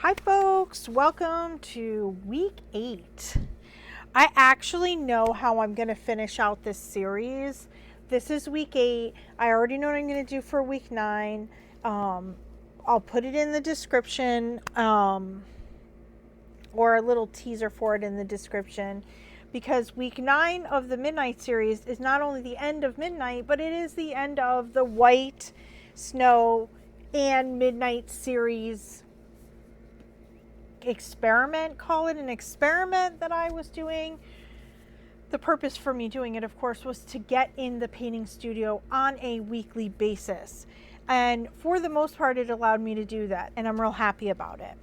Hi folks, welcome to week 8. I actually know how I'm going to finish out this series. This is week 8. I already know what I'm going to do for week 9. I'll put it in the description or a little teaser for it in the description, because week 9 of the Midnight series is not only the end of Midnight, but it is the end of the White, Snow, and Midnight series experiment. Call it an experiment that I was doing. The purpose for me doing it, of course, was to get in the painting studio on a weekly basis, and for the most part it allowed me to do that, and I'm real happy about it.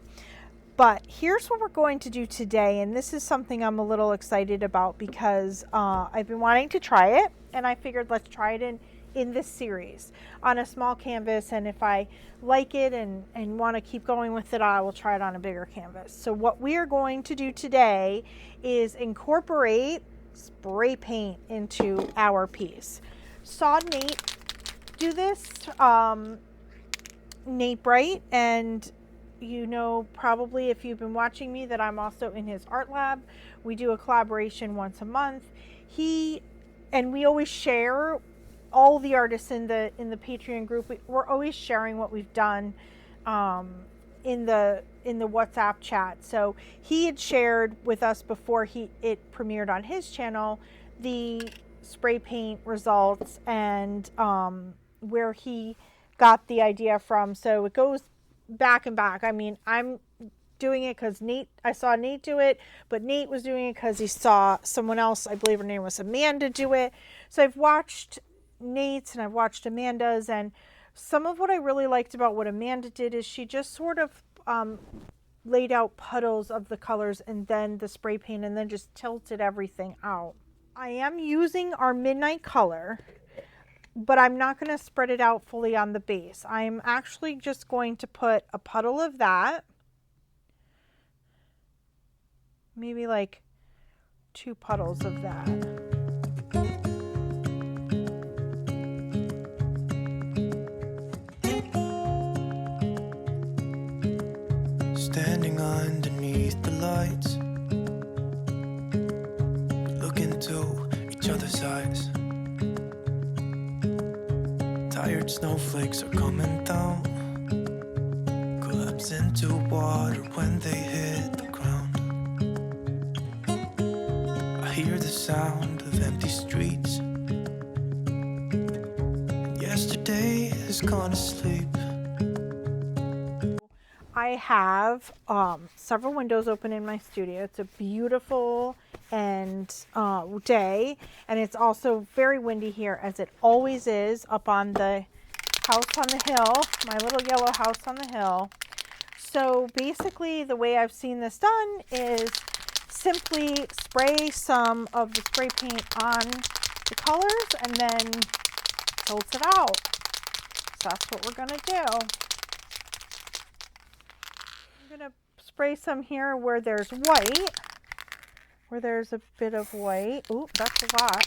But here's what we're going to do today, and this is something I'm a little excited about because I've been wanting to try it, and I figured let's try it in this series on a small canvas, and if I like it and want to keep going with it, I will try it on a bigger canvas. So what we are going to do today is incorporate spray paint into our piece. Saw Nate do this, Nate Bright, and you know probably if you've been watching me that I'm also in his art lab. We do a collaboration once a month. We always share, all the artists in the Patreon group, we're always sharing what we've done in the WhatsApp chat. So he had shared with us before it premiered on his channel the spray paint results and where he got the idea from. So it goes back and back. I mean, I'm doing it because I saw Nate do it, but Nate was doing it because he saw someone else, I believe her name was Amanda, do it. So I've watched Nate's and I've watched Amanda's, and some of what I really liked about what Amanda did is she just sort of laid out puddles of the colors and then the spray paint and then just tilted everything out. I am using our Midnight color, but I'm not going to spread it out fully on the base. I'm actually just going to put a puddle of that, maybe like 2 puddles of that. Standing underneath the lights, look into each other's eyes. Tired snowflakes are coming down, collapse into water when they hit the ground. I hear the sound of empty streets, and yesterday has gone to sleep. I have several windows open in my studio. It's a beautiful day, and it's also very windy here, as it always is up on the house on the hill, my little yellow house on the hill. So basically the way I've seen this done is simply spray some of the spray paint on the colors and then tilt it out. So that's what we're going to do. I'm going to spray some here where there's white, where there's a bit of white. Ooh, that's a lot.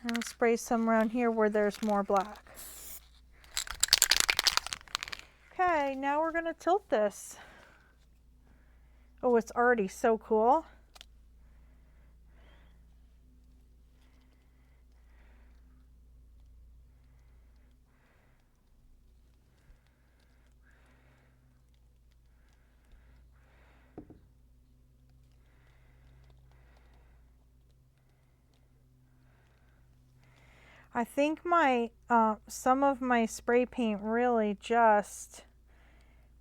And spray some around here where there's more black. Okay, now we're going to tilt this. Oh, it's already so cool. I think my some of my spray paint really just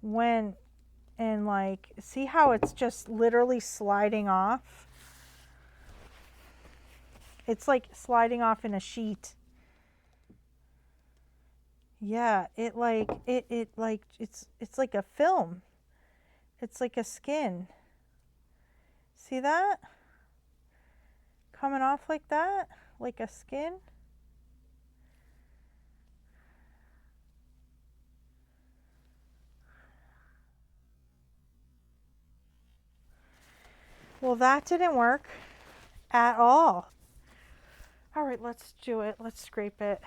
went and like, see how it's just literally sliding off? It's like sliding off in a sheet. Yeah, it's like a film. It's like a skin. See that? Coming off like that, like a skin. Well, that didn't work at all. All right, let's do it. Let's scrape it.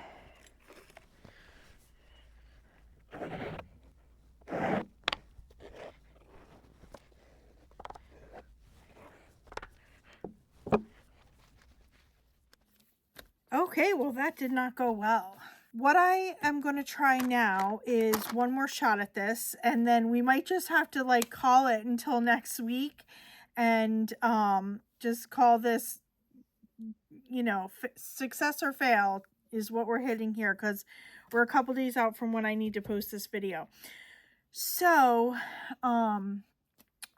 Okay, well that did not go well. What I am going to try now is one more shot at this, and then we might just have to like call it until next week and just call this, you know, success or fail is what we're hitting here, because we're a couple days out from when I need to post this video. So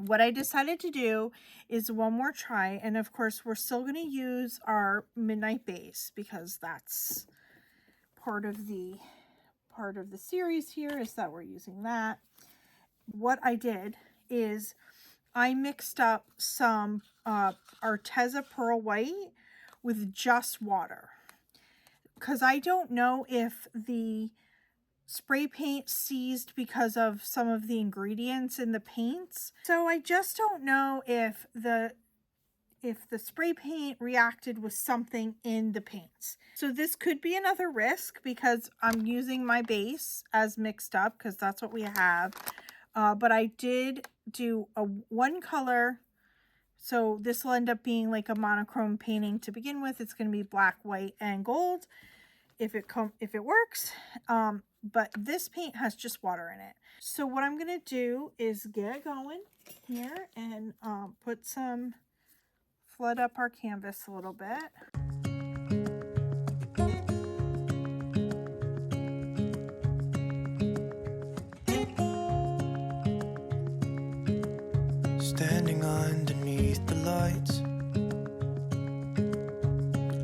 what I decided to do is one more try, and of course we're still going to use our midnight base because that's part of the series here, is that we're using that. What I did is I mixed up some Arteza Pearl White with just water, because I don't know if the spray paint seized because of some of the ingredients in the paints. So I just don't know if the spray paint reacted with something in the paints. So this could be another risk because I'm using my base as mixed up because that's what we have. But I did do a one color. So this will end up being like a monochrome painting to begin with. It's going to be black, white, and gold if it works. But this paint has just water in it. So what I'm going to do is get going here and put some, flood up our canvas a little bit. Standing underneath the lights,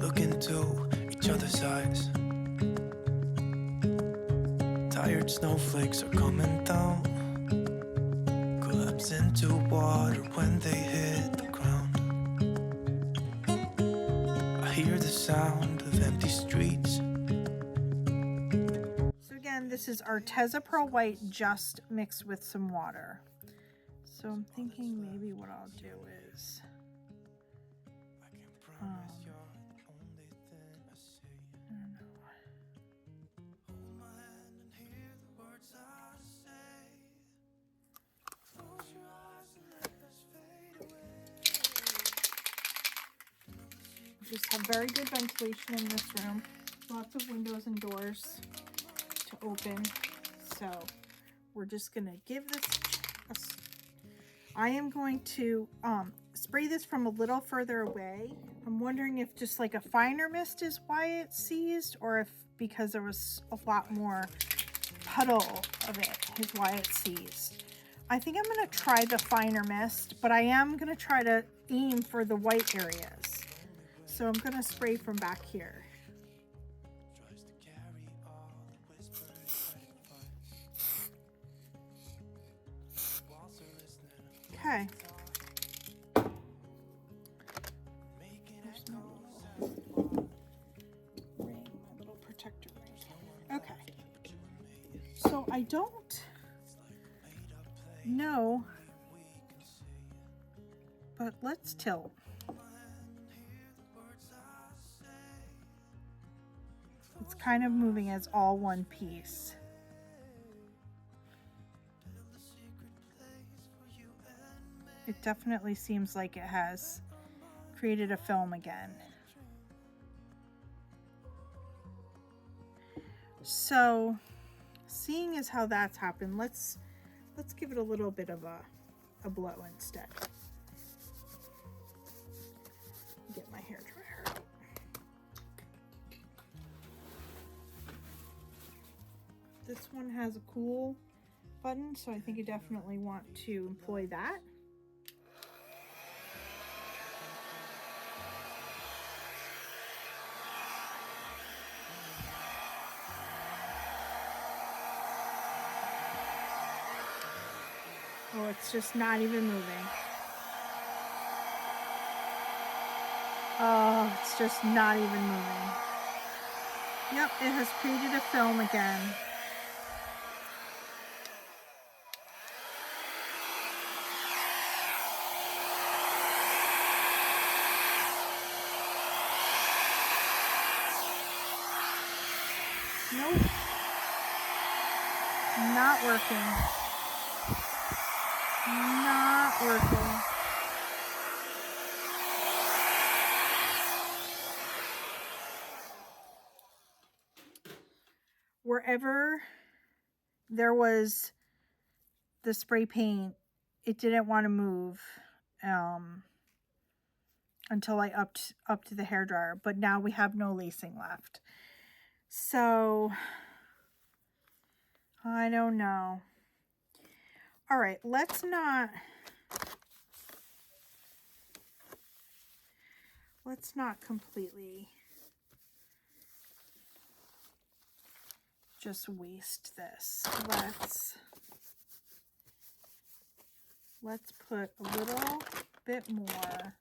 look into each other's eyes. Tired snowflakes are coming down, collapse into water when they hit the ground. I hear the sound of empty streets. So again, this is Arteza Pearl White just mixed with some water. So I'm thinking maybe what I'll do is I don't know. Just have very good ventilation in this room. Lots of windows and doors to open. So we're just going to give this I am going to spray this from a little further away. I'm wondering if just like a finer mist is why it seized, or if because there was a lot more puddle of it is why it seized. I think I'm going to try the finer mist, but I am going to try to aim for the white areas. So I'm going to spray from back here. Okay. There's no little ring, my little protector ring. Okay. So I don't know, but let's tilt. It's kind of moving as all one piece. It definitely seems like it has created a film again. So, seeing as how that's happened, let's give it a little bit of a blow instead. Get my hair dryer out. This one has a cool button, so I think you definitely want to employ that. Oh, it's just not even moving. Oh, it's just not even moving. Yep, it has created a film again. Nope. Not working. Not working. wherever there was the spray paint, it didn't want to move until I upped to the hairdryer. But now we have no lacing left. So, I don't know. All right, let's not completely just waste this. Let's put a little bit more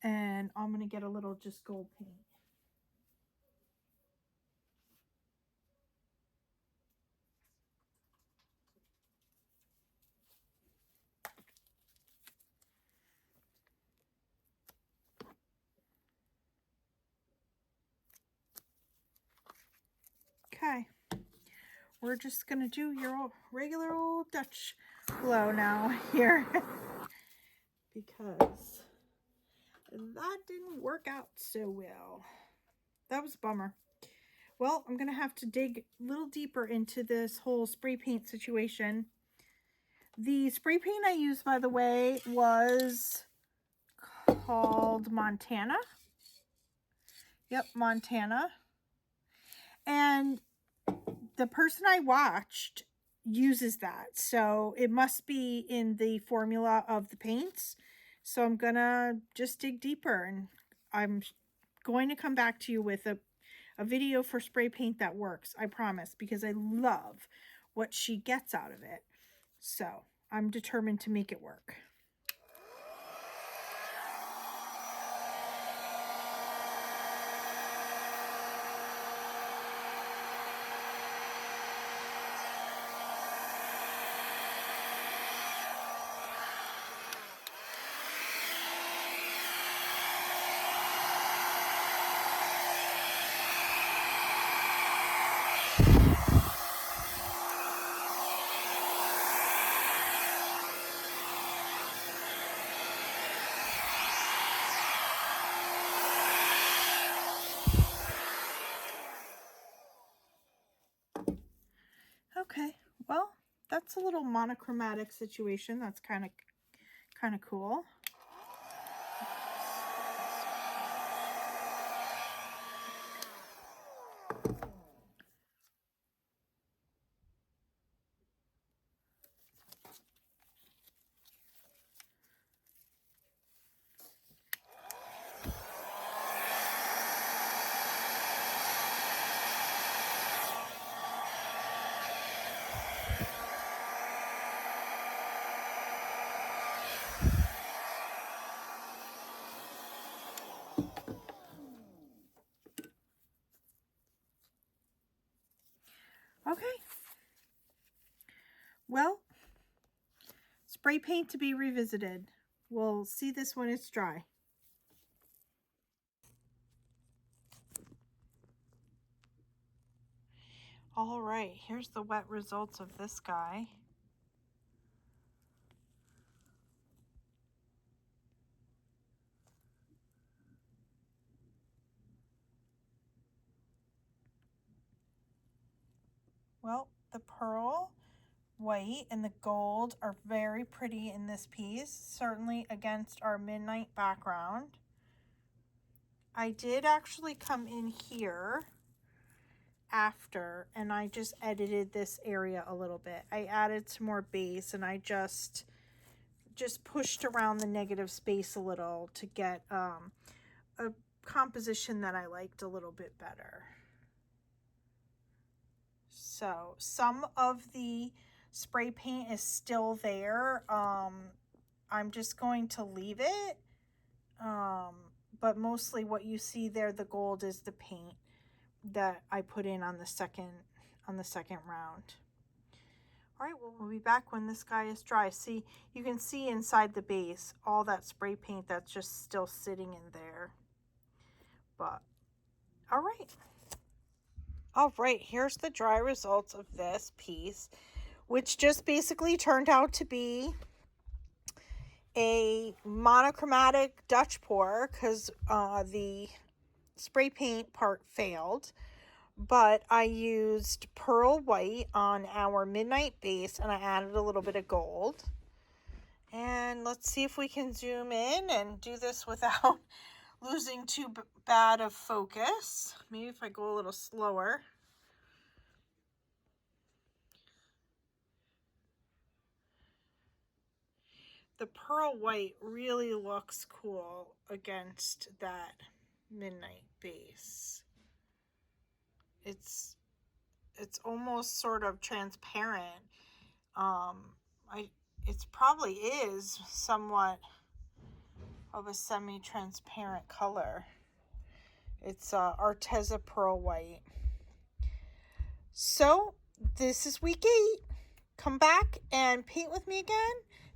and I'm going to get a little just gold paint. Okay, we're just going to do your regular old Dutch glow now here because that didn't work out so well. That was a bummer. Well, I'm going to have to dig a little deeper into this whole spray paint situation. The spray paint I used, by the way, was called Montana. Yep, Montana. And the person I watched uses that. So it must be in the formula of the paints. So I'm going to just dig deeper. And I'm going to come back to you with a video for spray paint that works. I promise. Because I love what she gets out of it. So I'm determined to make it work. Okay, well, that's a little monochromatic situation. That's kind of cool. Okay. Well, spray paint to be revisited. We'll see this when it's dry. All right, here's the wet results of this guy. Well, the pearl white and the gold are very pretty in this piece, certainly against our midnight background. I did actually come in here after and I just edited this area a little bit. I added some more base and I just pushed around the negative space a little to get a composition that I liked a little bit better. So some of the spray paint is still there. I'm just going to leave it. But mostly what you see there, the gold, is the paint that I put in on the second round. All right, well, we'll be back when this guy is dry. See, you can see inside the base all that spray paint that's just still sitting in there. But, all right. All right, here's the dry results of this piece, which just basically turned out to be a monochromatic Dutch pour because the spray paint part failed. But I used pearl white on our midnight base and I added a little bit of gold. And let's see if we can zoom in and do this without losing too bad of focus. Maybe if I go a little slower. The pearl white really looks cool against that midnight base. It's almost sort of transparent. It probably is somewhat of a semi-transparent color. It's Arteza pearl white. So this is week 8. Come back and paint with me again.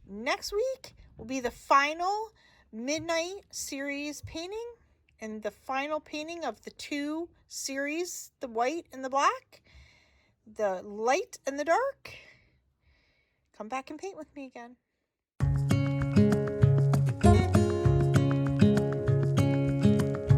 Next week will be the final midnight series painting and the final painting of the 2 series, the white and the black, the light and the dark. Come back and paint with me again.